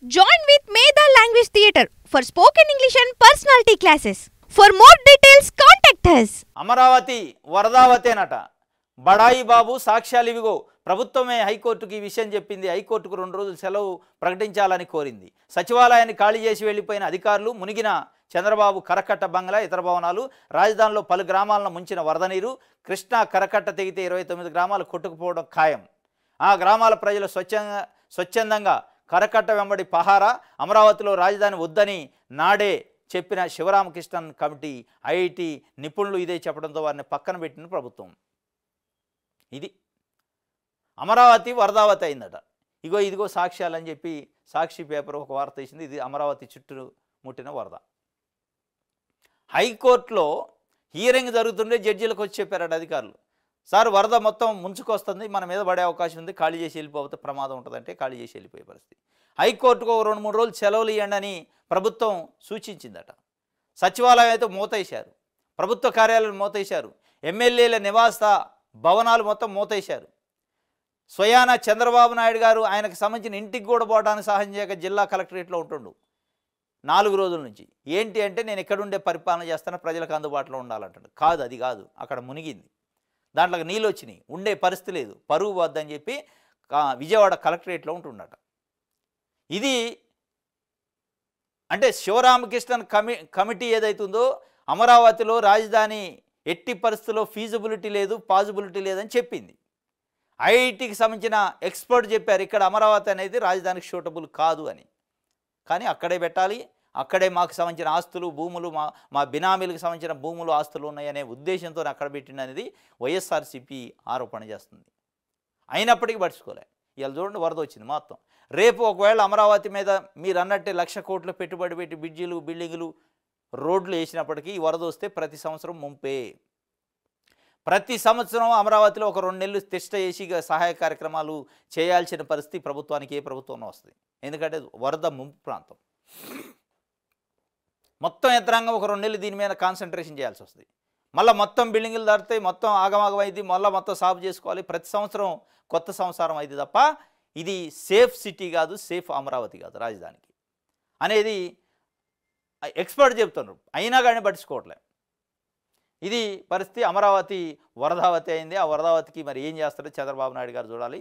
Join with Medha Language Theatre for spoken English and personality classes. For more details, contact us. Amaravati వరదావతేనట. బడాయి బాబు సాక్ష్యాలు ఇవిగో. ప్రభుత్వమే హైకోర్టుకి ఈ విషయం చెప్పింది. హైకోర్టుకు 2 రోజులు సెలవు ప్రకటించాలని కోరింది. సచివాలయాన్ని ఖాళీ చేసి వెళ్లిపోయిన అధికారులు, మునిగిన చంద్రబాబు కరకట్ట బంగ్లా, ఇతర భవనాలు, రాజధానిలో పలు గ్రామాలను ముంచిన వరద నీరు, కృష్ణా కరకట్ట తెగితే 29 గ్రామాలు కొట్టుకుపోవడం ఖాయం. ఆ గ్రామాల ప్రజలు స్వచ్ఛందంగా కరకట్ట వెంబడి పహారా. అమరావతిలో రాజధాని వద్దని నాడే చెప్పిన శివరామకృష్ణన్ కమిటీ, ఐఐటి నిపుణులు ఇదే చెప్పడంతో వారిని పక్కన పెట్టిన ప్రభుత్వం. ఇది అమరావతి వరదావతి అయిందట. ఇదిగో సాక్ష్యాలని చెప్పి సాక్షి పేపర్ ఒక వార్త ఇచ్చింది. ఇది అమరావతి చుట్టూ ముట్టిన వరద. హైకోర్టులో హియరింగ్ జరుగుతుండే జడ్జీలకు వచ్చి చెప్పారట అధికారులు, సార్ వరద మొత్తం ముంచుకొస్తుంది, మన మీద పడే అవకాశం ఉంది, ఖాళీ చేసి వెళ్ళిపోతే ప్రమాదం ఉంటుందంటే ఖాళీ చేసి వెళ్ళిపోయే పరిస్థితి. హైకోర్టుకు 2-3 రోజులు సెలవులు ఇవ్వండి అని ప్రభుత్వం సూచించిందట. సచివాలయం అయితే మూతేశారు, ప్రభుత్వ కార్యాలయాలు మూతేశారు, ఎమ్మెల్యేల నివాస భవనాలు మొత్తం మూతేశారు. స్వయాన చంద్రబాబు నాయుడు గారు ఆయనకు సంబంధించిన ఇంటికి కూడా పోవడానికి సహాయం చేయక జిల్లా కలెక్టరేట్లో ఉంటుండు 4 రోజుల నుంచి. ఏంటి అంటే నేను ఎక్కడుండే పరిపాలన చేస్తాను, ప్రజలకు అందుబాటులో ఉండాలంటాడు. కాదు, అది కాదు, అక్కడ మునిగింది, దాంట్లోకి నీళ్ళు వచ్చినాయి, ఉండే పరిస్థితి లేదు, పరువు వద్దని చెప్పి విజయవాడ కలెక్టరేట్లో ఉంటుండట. ఇది అంటే శివరామకృష్ణన్ కమిటీ ఏదైతుందో అమరావతిలో రాజధాని ఎట్టి పరిస్థితుల్లో ఫీజిబిలిటీ లేదు, పాజిబిలిటీ లేదని చెప్పింది. ఐఐటికి సంబంధించిన ఎక్స్పర్ట్ చెప్పారు ఇక్కడ అమరావతి అనేది రాజధానికి సూటబుల్ కాదు అని. కానీ అక్కడే పెట్టాలి, అక్కడే మాకు సంబంధించిన ఆస్తులు, భూములు, మా బినామీలకు సంబంధించిన భూములు, ఆస్తులు ఉన్నాయనే ఉద్దేశంతో అక్కడ పెట్టింది అనేది వైఎస్ఆర్సీపీ ఆరోపణ చేస్తుంది. అయినప్పటికీ పట్టించుకోలే. ఇవాళ చూడండి వరద వచ్చింది మొత్తం. రేపు ఒకవేళ అమరావతి మీద మీరు అన్నట్టే 1,00,000 కోట్లు పెట్టుబడి పెట్టి బ్రిడ్జిలు, బిల్డింగులు, రోడ్లు వేసినప్పటికీ ఈ వరద వస్తే ప్రతి సంవత్సరం ముంపే. ప్రతి సంవత్సరం అమరావతిలో ఒక 2 నెలలు తిష్ట చేసి సహాయ కార్యక్రమాలు చేయాల్సిన పరిస్థితి ప్రభుత్వానికి ఏ ప్రభుత్వంలో వస్తుంది. ఎందుకంటే వరద ముంపు ప్రాంతం. మొత్తం యంత్రాంగం ఒక 2 నెలలు దీని మీద కాన్సన్ట్రేషన్ చేయాల్సి వస్తుంది. మళ్ళీ మొత్తం బిల్డింగులు దాటితే మొత్తం ఆగమాగం అయింది, మళ్ళీ మొత్తం సాగు చేసుకోవాలి. ప్రతి సంవత్సరం కొత్త సంవత్సరం అయింది తప్ప ఇది సేఫ్ సిటీ కాదు, సేఫ్ అమరావతి కాదు రాజధానికి అనేది ఎక్స్పర్ట్ చెప్తున్నారు. అయినా కానీ పట్టించుకోవట్లే. ఇది పరిస్థితి. అమరావతి వరదావతి అయింది. ఆ వరదావతికి మరి ఏం చేస్తారో చంద్రబాబు నాయుడు గారు చూడాలి.